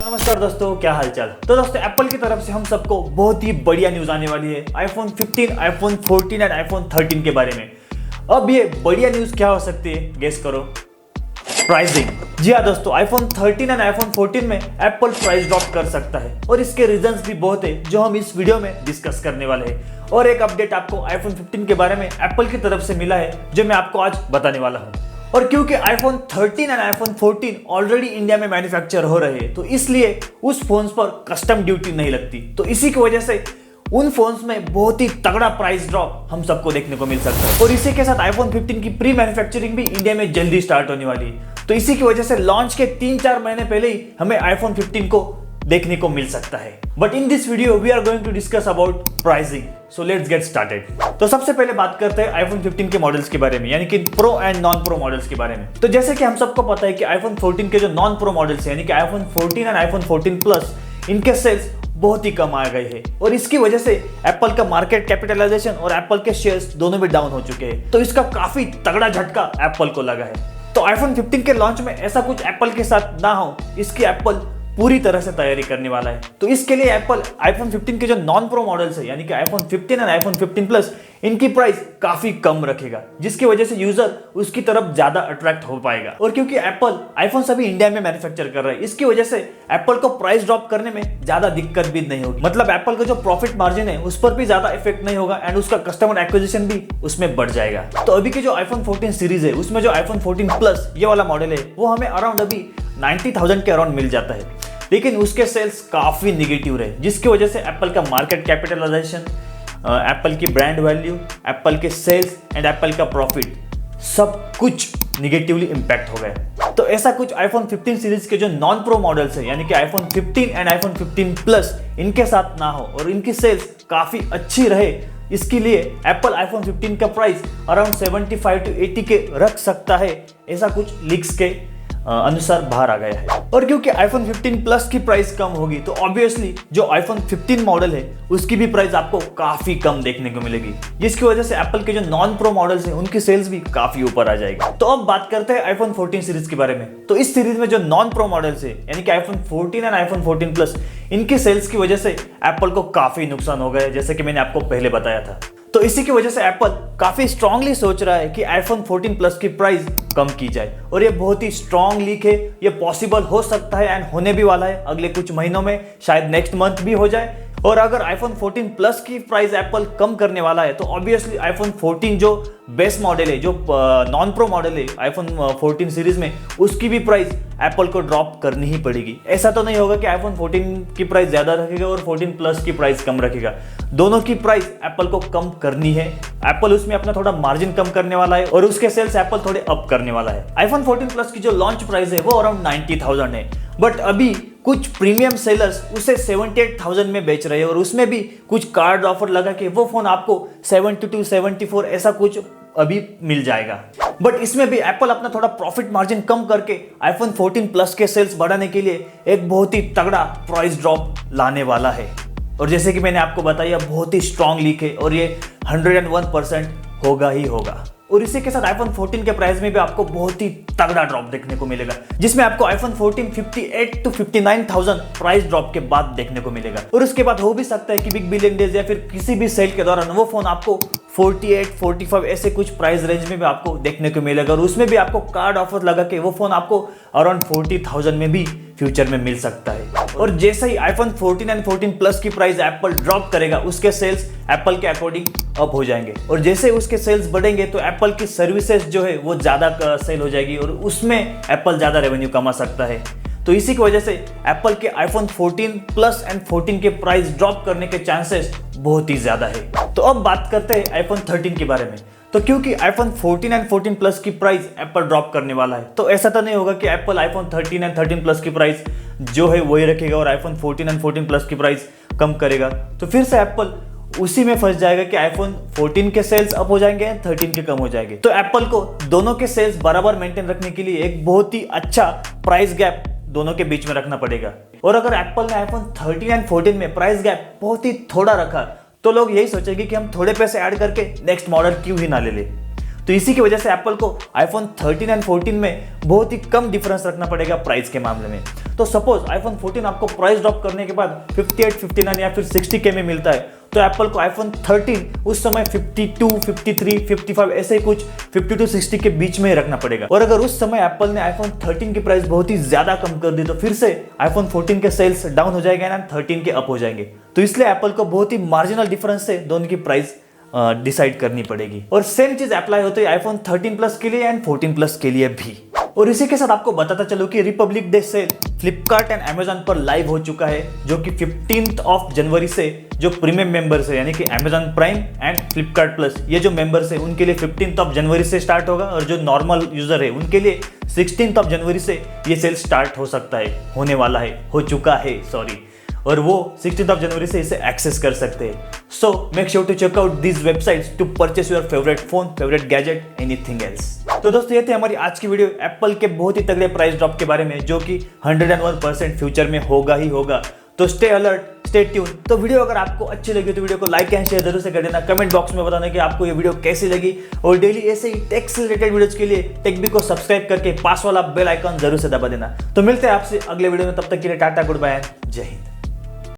नमस्कार दोस्तों, क्या हालचाल। तो दोस्तों एप्पल की तरफ से हम सबको बहुत ही बढ़िया न्यूज आने वाली है आईफोन 15, आईफोन 14 एंड आईफोन 13 के बारे में। अब ये बढ़िया न्यूज क्या हो सकती है, गेस करो। प्राइसिंग। जी हाँ दोस्तों, आईफोन 13 एंड आईफोन 14 में एप्पल प्राइस ड्रॉप कर सकता है और इसके रीजंस भी बहुत है जो हम इस वीडियो में डिस्कस करने वाले हैं। और एक अपडेट आपको आईफोन 15 के बारे में एप्पल की तरफ से मिला है जो मैं आपको आज बताने वाला हूँ। और क्योंकि iPhone 13 and iPhone 14 already India में मैन्युफैक्चर हो रहे हैं, तो इसलिए उस फोन्स पर कस्टम ड्यूटी नहीं लगती। तो इसी की वजह से उन फोन्स में बहुत ही तगड़ा प्राइस ड्रॉप हम सबको देखने को मिल सकता है। और इसी के साथ आईफोन 15 की प्री मैन्युफैक्चरिंग भी इंडिया में जल्दी स्टार्ट होने वाली है। तो इसी की वजह से लॉन्च के 3-4 महीने पहले ही हमें आईफोन 15 को देखने को मिल सकता है। But in this video we are going to discuss about pricing. So let's get started. तो सबसे पहले बात करते हैं आईफोन 15 के मॉडल्स के बारे में, यानी कि pro and non pro models के बारे में। तो जैसे कि हम सबको पता है कि आईफोन 14 के जो नॉन प्रो मॉडल्स हैं, यानी कि आईफोन 14 एंड आईफोन 14 प्लस, इनके सेल्स बहुत ही कम आ गए हैं और इसकी वजह से एप्पल का मार्केट कैपिटलाइजेशन और एप्पल के शेयर्स दोनों भी डाउन हो चुके हैं। तो इसका काफी तगड़ा झटका एप्पल को लगा है। तो आईफोन 15 के लॉन्च में ऐसा कुछ एप्पल के साथ ना हो, इसकी एप्पल पूरी तरह से तैयारी करने वाला है। तो इसके लिए एप्पल आईफोन 15 के जो नॉन प्रो मॉडल्स है, यानी कि आईफोन 15 एंड आईफोन 15 प्लस, इनकी प्राइस काफी कम रखेगा, जिसकी वजह से यूजर उसकी तरफ ज्यादा अट्रैक्ट हो पाएगा। और क्योंकि एप्पल आईफोन सभी इंडिया में मैन्युफैक्चर कर रहा है, इसकी वजह से एप्पल को प्राइस ड्रॉप करने में ज्यादा दिक्कत भी नहीं होगी। मतलब एप्पल का जो प्रॉफिट मार्जिन है उस पर भी ज्यादा इफेक्ट नहीं होगा एंड उसका कस्टमर एक्विजिशन भी उसमें बढ़ जाएगा। तो अभी की जो आईफोन 14 सीरीज है, उसमें जो आईफोन 14 प्लस ये वाला मॉडल है, वो हमें अराउंड अभी 90,000 के अराउंड मिल जाता है। लेकिन उसके सेल्स काफी निगेटिव रहे, जिसकी वजह से एप्पल का मार्केट कैपिटलाइजेशन, एप्पल की ब्रांड वैल्यू, एप्पल के सेल्स एंड एप्पल का प्रॉफिट सब कुछ निगेटिवली इंपैक्ट हो गए। तो ऐसा कुछ आईफोन 15 सीरीज के जो नॉन प्रो मॉडल्स है, यानी कि आईफोन 15 एंड आईफोन 15 प्लस, इनके साथ ना हो और इनकी सेल्स काफी अच्छी रहे, इसके लिए एप्पल आईफोन 15 का प्राइस अराउंड 75 to 80 के रख सकता है। ऐसा कुछ लीक्स के अनुसार बाहर आ गया है। और क्योंकि आईफोन 15 प्लस की प्राइस कम होगी, तो ऑब्वियसली जो आईफोन 15 मॉडल है उसकी भी प्राइस आपको काफी कम देखने को मिलेगी, जिसकी वजह से एप्पल के जो नॉन प्रो मॉडल्स हैं उनकी सेल्स भी काफी ऊपर आ जाएगी। तो अब बात करते हैं आईफोन 14 सीरीज के बारे में। तो इस सीरीज में जो नॉन प्रो मॉडल्स है, यानी कि आईफोन 14 एंड आईफोन 14 प्लस, इनकी सेल्स की वजह से एप्पल को काफी नुकसान हो गया, जैसे कि मैंने आपको पहले बताया था। तो इसी की वजह से एप्पल काफी स्ट्रांगली सोच रहा है कि आईफोन 14 प्लस की प्राइस कम की जाए। और ये बहुत ही स्ट्रांग लीक है, ये पॉसिबल हो सकता है एंड होने भी वाला है अगले कुछ महीनों में, शायद नेक्स्ट मंथ भी हो जाए। और अगर आईफोन 14 प्लस की प्राइस एप्पल कम करने वाला है, तो ऑब्वियसली आईफोन 14 जो बेस मॉडल है, जो नॉन प्रो मॉडल है आईफोन 14 सीरीज में, उसकी भी प्राइस एप्पल को ड्रॉप करनी ही पड़ेगी। ऐसा तो नहीं होगा कि आईफोन 14 की प्राइस ज्यादा रखेगा और 14 प्लस की प्राइस कम रखेगा। दोनों की प्राइस एप्पल को कम करनी है। एप्पल उसमें अपना थोड़ा मार्जिन कम करने वाला है और उसके सेल्स एप्पल थोड़े अप करने वाला है। आईफोन 14 प्लस की जो लॉन्च प्राइस है वो अराउंड 90,000 है, बट अभी कुछ प्रीमियम सेलर्स उसे 78,000 में बेच रहे हैं और उसमें भी कुछ कार्ड ऑफर लगा के वो फोन आपको 72, 74 ऐसा कुछ अभी मिल जाएगा। बट इसमें भी एप्पल अपना थोड़ा प्रॉफिट मार्जिन कम करके आईफोन 14 प्लस के सेल्स बढ़ाने के लिए एक बहुत ही तगड़ा प्राइस ड्रॉप लाने वाला है। और जैसे कि मैंने आपको बताया, बहुत ही स्ट्रांग लीक है और ये 101% होगा ही होगा। और इसी के साथ आईफोन 14 के प्राइस में भी आपको बहुत ही तगड़ा ड्रॉप देखने को मिलेगा, जिसमें आपको आईफोन 14 58 to 59,000 प्राइस ड्रॉप के बाद देखने को मिलेगा। और उसके बाद हो भी सकता है कि बिग बिलियन डेज या फिर किसी भी सेल के दौरान वो फोन आपको 48, 45 ऐसे कुछ प्राइस रेंज में भी आपको देखने को मिलेगा। और उसमें भी आपको कार्ड ऑफर लगा के वो फोन आपको अराउंड 40,000 में भी फ्यूचर में मिल सकता है। और जैसे ही आईफोन 14 एंड 14 प्लस की प्राइस एप्पल ड्रॉप करेगा, उसके सेल्स एप्पल के अकॉर्डिंग अप हो जाएंगे और जैसे उसके सेल्स बढ़ेंगे तो एप्पल की सर्विसेज जो है वो ज्यादा सेल हो जाएगी और उसमें एप्पल ज्यादा रेवेन्यू कमा सकता है। तो इसी की वजह से एप्पल के आईफोन 14 प्लस एंड 14 के प्राइस ड्रॉप करने के चांसेस बहुत ही ज्यादा है। तो अब बात करते हैं आईफोन 13 के बारे में। तो क्योंकि आईफोन 14 एंड 14 प्लस की प्राइस एप्पल ड्रॉप करने वाला है, तो ऐसा तो नहीं होगा कि एप्पल आईफोन 13 एंड 13 प्लस की प्राइस जो है वही रखेगा और आईफोन 14 एंड 14 प्लस की प्राइस कम करेगा। तो फिर से एप्पल उसी में फंस जाएगा कि आईफोन 14 के सेल्स अप हो जाएंगे, 13 के कम हो जाएंगे। तो एप्पल को दोनों के सेल्स बराबर मेंटेन रखने के लिए एक बहुत ही अच्छा प्राइस गैप दोनों के बीच में रखना पड़ेगा। और अगर एप्पल ने आईफोन 13 एंड 14 में प्राइस गैप बहुत ही थोड़ा रखा, तो लोग यही सोचेंगे कि हम थोड़े पैसे ऐड करके नेक्स्ट मॉडल क्यों ही ना ले ले। तो इसी की वजह से एप्पल को आईफोन 13 एंड 14 में बहुत ही कम डिफरेंस रखना पड़ेगा प्राइस के मामले में। तो सपोज आईफोन 14 आपको प्राइस ड्रॉप करने के बाद 58, 59 या फिर 60K में मिलता है, तो एप्पल को आईफोन 13 उस समय 52, 53, 55 ऐसे ही कुछ 50 to 60 के बीच में रखना पड़ेगा। और अगर उस समय एप्पल ने आईफोन 13 की प्राइस बहुत ही ज्यादा कम कर दी तो फिर से आईफोन 14 के सेल्स डाउन हो जाएंगे एंड 13 के अप हो जाएंगे। तो इसलिए एप्पल को बहुत ही मार्जिनल डिफरेंस से दोनों की प्राइस डिसाइड करनी पड़ेगी। और सेम चीज अप्लाई होती है आईफोन 13 प्लस के लिए एंड 14 प्लस के लिए भी। और इसी के साथ आपको बताता चलो कि Republic Day sale Flipkart and Amazon पर लाइव हो चुका है, जो कि 15 जनवरी से जो प्रीमियम मेंबर्स है यानी कि Amazon prime and Flipkart plus ये जो मेंबर्स है उनके लिए 15 जनवरी से स्टार्ट होगा, और जो नॉर्मल यूजर है उनके लिए 16 जनवरी से ये सेल स्टार्ट हो सकता है, होने वाला है, हो चुका है सॉरी, और वो 16 जनवरी से इसे एक्सेस कर सकते हैं। So make sure to check out these websites to purchase your favourite phone, favourite gadget, anything else. तो दोस्तों ये थी हमारी आज की वीडियो एप्पल के बहुत ही तगड़े प्राइस ड्रॉप के बारे में, जो कि 101% फ्यूचर में होगा ही होगा। तो स्टे अलर्ट, स्टे ट्यून। तो वीडियो अगर आपको अच्छी लगी तो वीडियो को लाइक एंड शेयर जरूर से कर देना। कमेंट बॉक्स में बताना कि आपको ये वीडियो कैसी लगी, और डेली ऐसे ही टेक से रिलेटेड वीडियोज के लिए टेकबी को सब्सक्राइब करके पास वाला बेल आइकन जरूर से दबा देना। तो मिलते हैं आपसे अगले वीडियो में, तब तक के लिए टाटा, गुड बाय, जय हिंद।